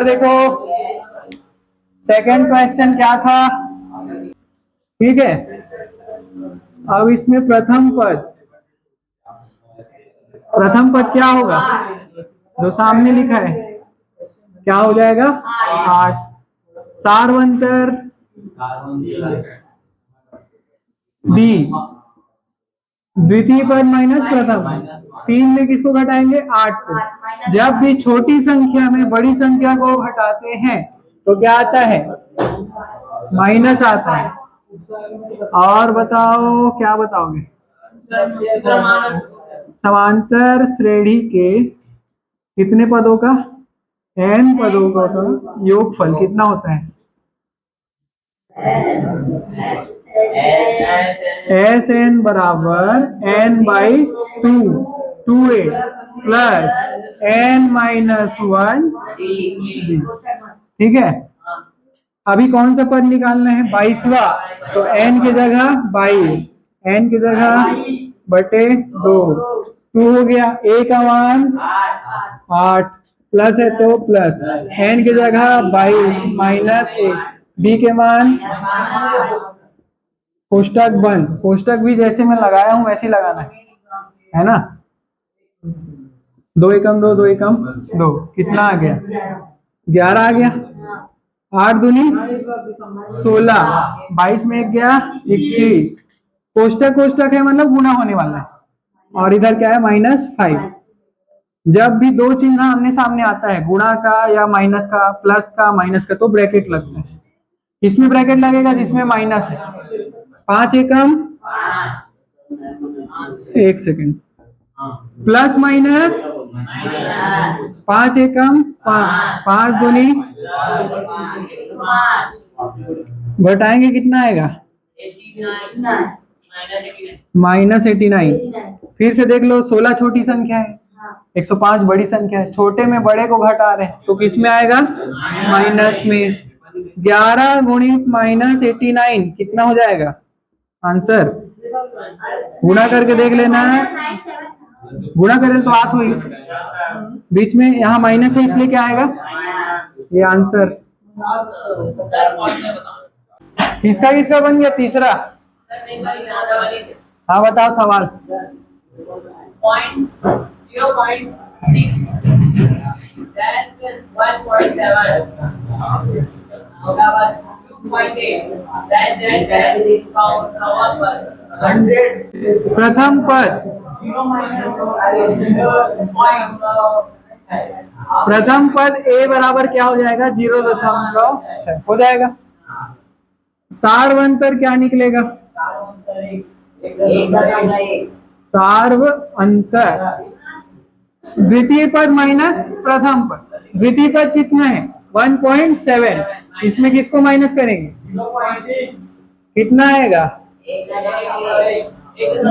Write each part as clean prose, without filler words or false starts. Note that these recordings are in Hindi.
देखो सेकंड क्वेश्चन क्या था, ठीक है। अब इसमें प्रथम पद क्या होगा, जो सामने लिखा है क्या हो जाएगा 8। सार्वंतर डी, द्वितीय पद माइनस प्रथम, 3 में किसको घटाएंगे 8 को। जब भी छोटी संख्या में बड़ी संख्या को घटाते हैं तो क्या आता है, माइनस आता है। और बताओ क्या बताओगे, समांतर श्रेणी के कितने पदों का, n पदों का योगफल कितना होता है, एस एन बराबर n by 2a plus n minus 1, ठीक है। अभी कौन सा पद निकालना है, 22वां, तो n की जगह 22, n की जगह बटे 2 हो गया। a का मान 8 प्लस है तो प्लस, n की जगह 22 माइनस 1, b के मान कोष्टक बंद, कोष्टक भी जैसे मैं लगाया हूं वैसे लगाना है ना। 2 एकम 2, 2 एकम 2, कितना आ गया 11 आ गया। 8 दूनी 16, 22 में 1 गया 21, कोष्टक है मतलब गुना होने वाला है, और इधर क्या है -5। जब भी दो चिन्ह आमने सामने आता है, गुणा का या माइनस का, प्लस का माइनस का, तो ब्रैकेट लगता है। इसमें ब्रैकेट लगेगा जिसमें माइनस है। 5 एकम 1 सेकेंड, प्लस माइनस 5 एकम 5 दूनी, घटाएंगे कितना आएगा -89। फिर से देख लो, 16 छोटी संख्या है, 105 बड़ी संख्या है, छोटे में बड़े को घटा रहे हैं तो किस में आएगा, माइनस में। 11 गुणित -89 कितना हो जाएगा आंसर, गुणा करके देख लेना है, गुणा करें तो हाथ हुई, बीच में यहाँ माइनस है इसलिए क्या आएगा ये आंसर। किसका किसका बन गया तीसरा, हाँ बताओ सवाल। 100 प्रथम पद, प्रथम पद a बराबर क्या हो जाएगा 0.6 हो जाएगा। सार्वंतर क्या निकलेगा, सार्व अंतर द्वितीय पद माइनस प्रथम पद, द्वितीय पद कितना है 1.7, इसमें किसको माइनस करेंगे, कितना आएगा,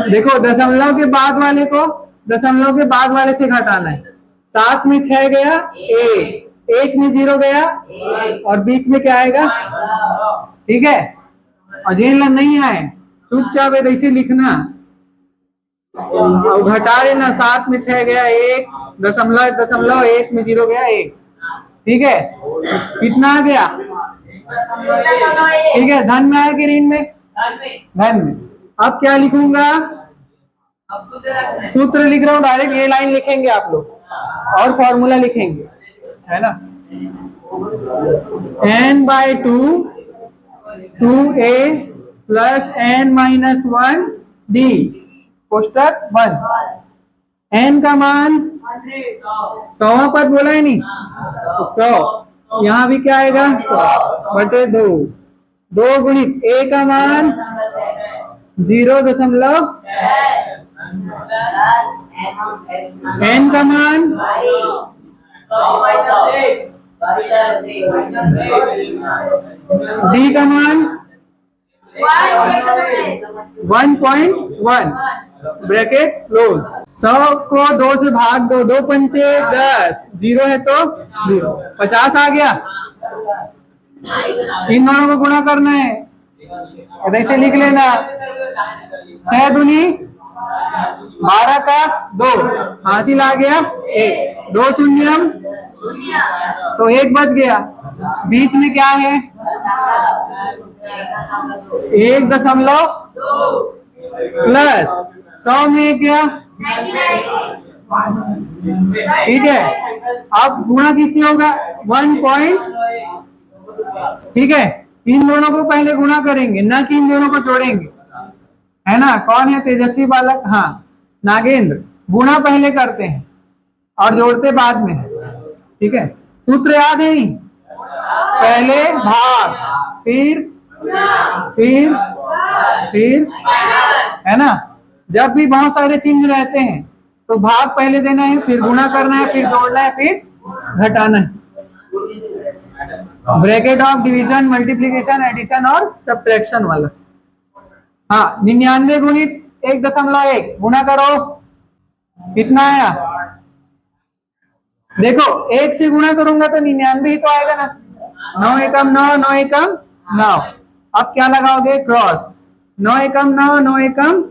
देखो दशमलव के बाद वाले को दशमलव के बाद वाले से घटाना है। 7 में 6 गया 1 में 0 गया, और बीच में क्या आएगा, ठीक है। और जिन नहीं आए चुपचाप ऐसे लिखना और घटा लेना। 7 में 6 गया 1, दशमलव 1 में 0 गया 1, ठीक है। कितना आ गया, ठीक है, धन में आया कि ऋण में, धन में। अब क्या लिखूंगा, सूत्र लिख रहा हूं, डायरेक्ट ये लाइन लिखेंगे आप लोग और फॉर्मूला लिखेंगे, है ना। n/2 2a plus n-1 d, कोष्टक बंद। n का मान 100 पद बोला है नहीं, 100, यहाँ भी क्या आएगा 100 बटे 2, 2 गुणित a का मान 0.6, n का मान d का मान 1.1, ब्रैकेट क्लोज। 100 को 2 से भाग दो, 2 पंचे 10, 0 है तो 0, 50 आ गया। इन दोनों को गुणा करना है, ऐसे लिख लेना, 6 दूनी 12 का 2, हासिल आ गया 1, 2 शून्यम तो एक बच गया। बीच में क्या है? 1.2 प्लस 100 में क्या? ठीक है। अब गुणा किससे होगा? 1 पॉइंट। ठीक है, इन दोनों को पहले गुणा करेंगे, ना कि इन दोनों को जोड़ेंगे, है ना? कौन है तेजस्वी बालक? हाँ, नागेंद्र। गुणा पहले करते हैं और जोड़ते बाद में। ठीक है, सूत्र याद है नहीं? पहले भाग, फिर है ना? जब भी बहुत सारे चिन्ह रहते हैं तो भाग पहले देना है, फिर गुणा करना है, फिर जोड़ना है, फिर घटाना है। Bracket of division, multiplication, addition और सब्ट्रैक्शन वाला। हाँ, 99 गुणित 1.1 गुणा करो, कितना आया? देखो, 1 से गुणा करूंगा तो 99 ही तो आएगा ना। 9 एकम 9, 9 एकम 9। अब क्या लगाओगे? क्रॉस। 9 एकम 9, 9 एकम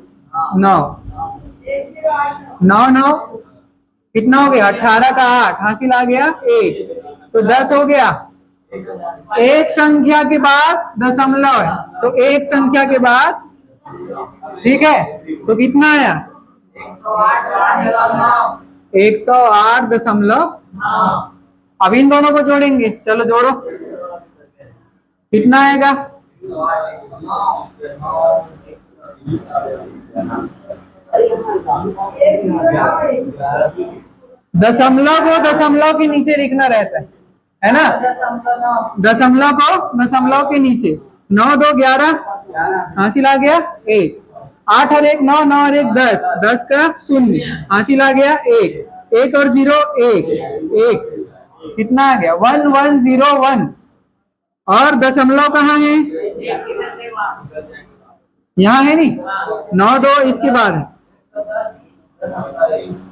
9, 9 9 कितना हो गया? 18 का 8, हासिल आ गया 1, तो 10 हो गया। एक संख्या के बाद दशमलव है, तो एक संख्या के बाद, ठीक है, तो कितना आया? 108.9। अब इन दोनों को जोड़ेंगे, चलो जोड़ो, कितना आएगा? दशमलव को दशमलव के नीचे लिखना रहता है ना? दशमलव को दशमलव के नीचे। 9 2 11, हासिल आ गया 1। 8 और 1 9, 9 और 1 10, 10 का 0, हासिल आ गया 1, 1 और 0 1, 1, कितना आ गया? 1 1 0 1। और दशमलव कहाँ है? यहाँ है नहीं? 9 2 इसके बाद है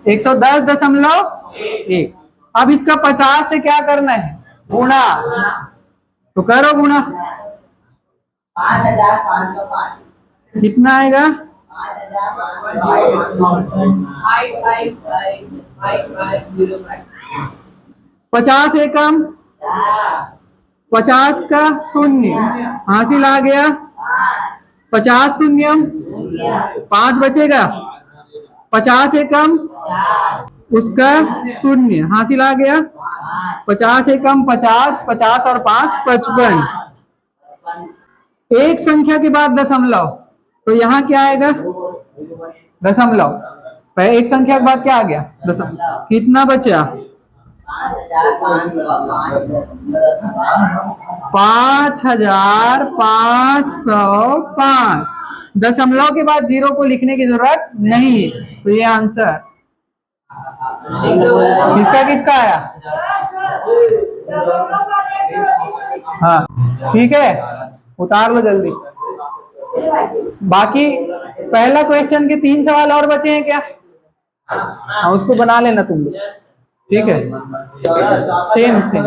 110.1। अब इसका 50 से क्या करना है? गुणा। तो करो गुणा, 5505। कितना आएगा? 50 एकम 50 का 0, हासिल आ गया 50 शून्यम 5 बचेगा। 50 एकम उसका 0, हासिल आ गया 50 एकम 50, 50 और 5 55। एक संख्या के बाद दशमलव, तो यहाँ क्या आएगा? दशमलव। एक संख्या के बाद क्या आ गया? दशमलव। कितना बचा? 5505। दशमलव के बाद 0 को लिखने की जरूरत नहीं है, तो ये आंसर किसका किसका आया? हाँ, ठीक है, उतार लो जल्दी। बाकी पहला क्वेश्चन के 3 सवाल और बचे हैं क्या? हाँ, उसको बना लेना तुम लोग, ठीक है? Same same.